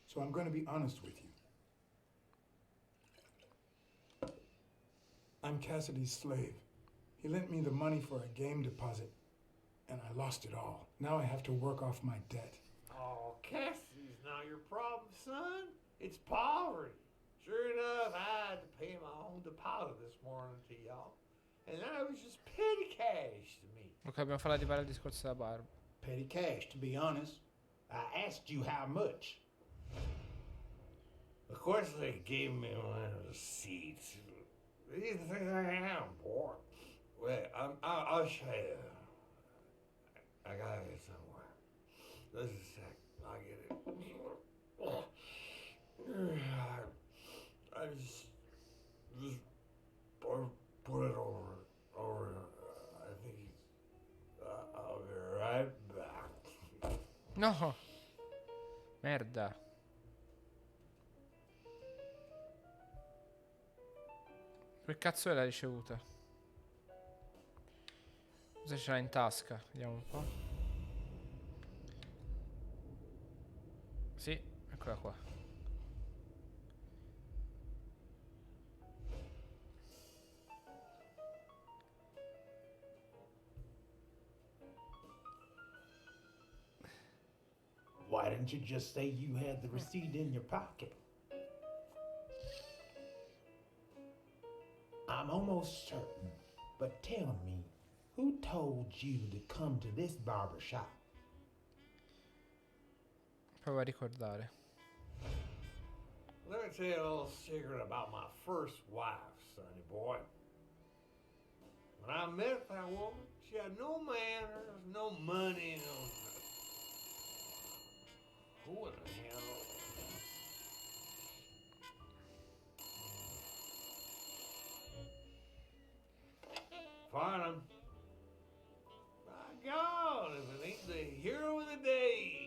So I'm going to be honest with you. I'm Cassidy's slave. He lent me the money for a game deposit, and I lost it all. Now I have to work off my debt. Oh, Cassidy's not your problem, son. It's poverty. Sure enough, I had to pay my own deposit this morning to y'all. And that was just petty cash to me. Ok, dobbiamo farla arrivare al discorso della barba. Petty cash, to be honest. I asked you how much. Of course, they gave me one of the seats. What do you think I am, boy? Wait, I'll show you. I got it somewhere. Just a sec. I'll get it. I just put it over. I think I'll be right back. No! Merda. Che cazzo è la ricevuta? Cosa ce l'ha in tasca? Vediamo un po'. Sì, eccola qua. Why didn't you just say you had the receipt in your pocket? I'm almost certain, but tell me, who told you to come to this barber shop? Prova a ricordare. Let me tell you a little secret about my first wife, sonny boy. When I met that woman, she had no manners, no money, no nothing. Who in the hell? Farnham. My God, if it ain't the hero of the day.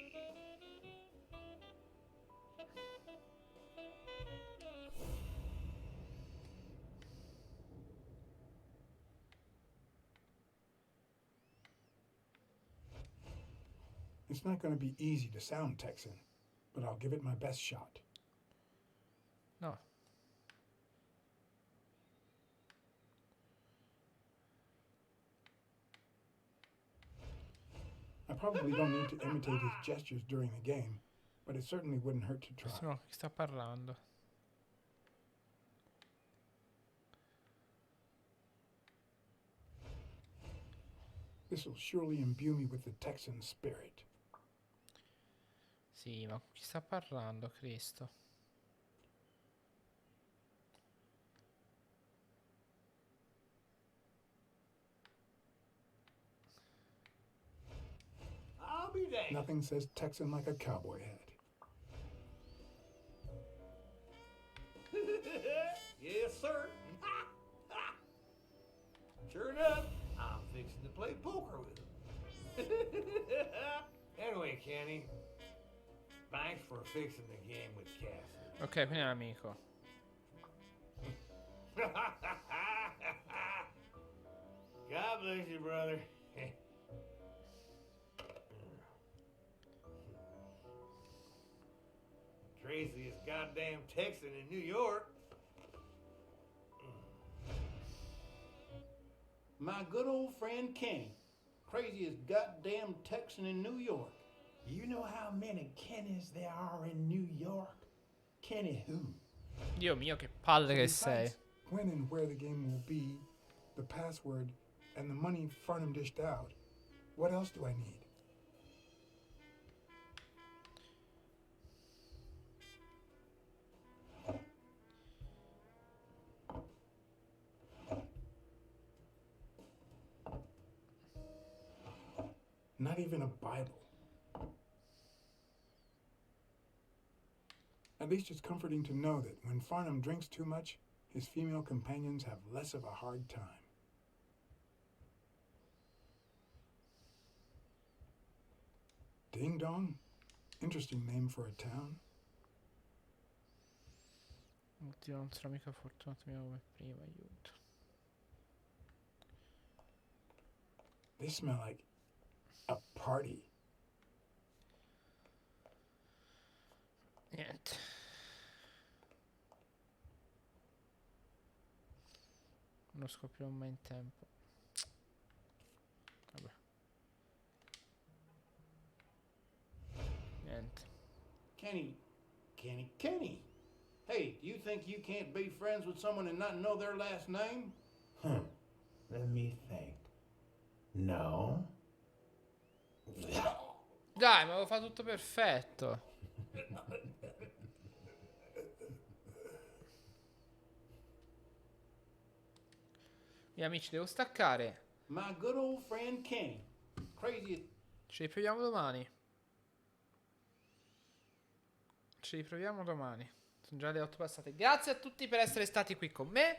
It's not going to be easy to sound Texan, but I'll give it my best shot. No. I probably don't need to imitate his gestures during the game, but it certainly wouldn't hurt to try. No, chi sta parlando? This will surely imbue me with the Texan spirit. Sì, ma chi sta parlando, Cristo? Nothing says Texan like a cowboy hat. Yes, sir. Sure enough, I'm fixing to play poker with him. Anyway, Kenny, thanks for fixing the game with Cassie. Ok, quindi è un amico. God bless you, brother. Craziest goddamn Texan in New York. My good old friend Kenny. Craziest goddamn Texan in New York. You know how many Kennys there are in New York? Kenny who? Dio mio, che palle che sei. Besides when and where the game will be, the password, and the money Farnham dished out, what else do I need? Not even a Bible. At least it's comforting to know that when Farnham drinks too much, his female companions have less of a hard time. Ding Dong? Interesting name for a town. Oddio, non sarà mica fortunato mio come prima, aiuto. They smell like a party. Niente. Non scoprirò mai in tempo. Vabbè. Niente. Kenny. Hey, do you think you can't be friends with someone and not know their last name? Let me think. No. Dai, ma avevo fatto tutto perfetto. Miei amici, devo staccare. My good old friend Kenny. Craziest. Ci riproviamo domani. Ci riproviamo domani. Sono già le 8 passate. Grazie a tutti per essere stati qui con me.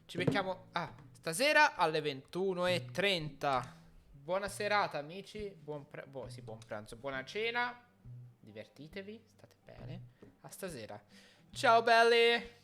Ci becchiamo stasera alle 21:30. Buona serata, amici. Buon pranzo, buona cena. Divertitevi, state bene. A stasera. Ciao belli.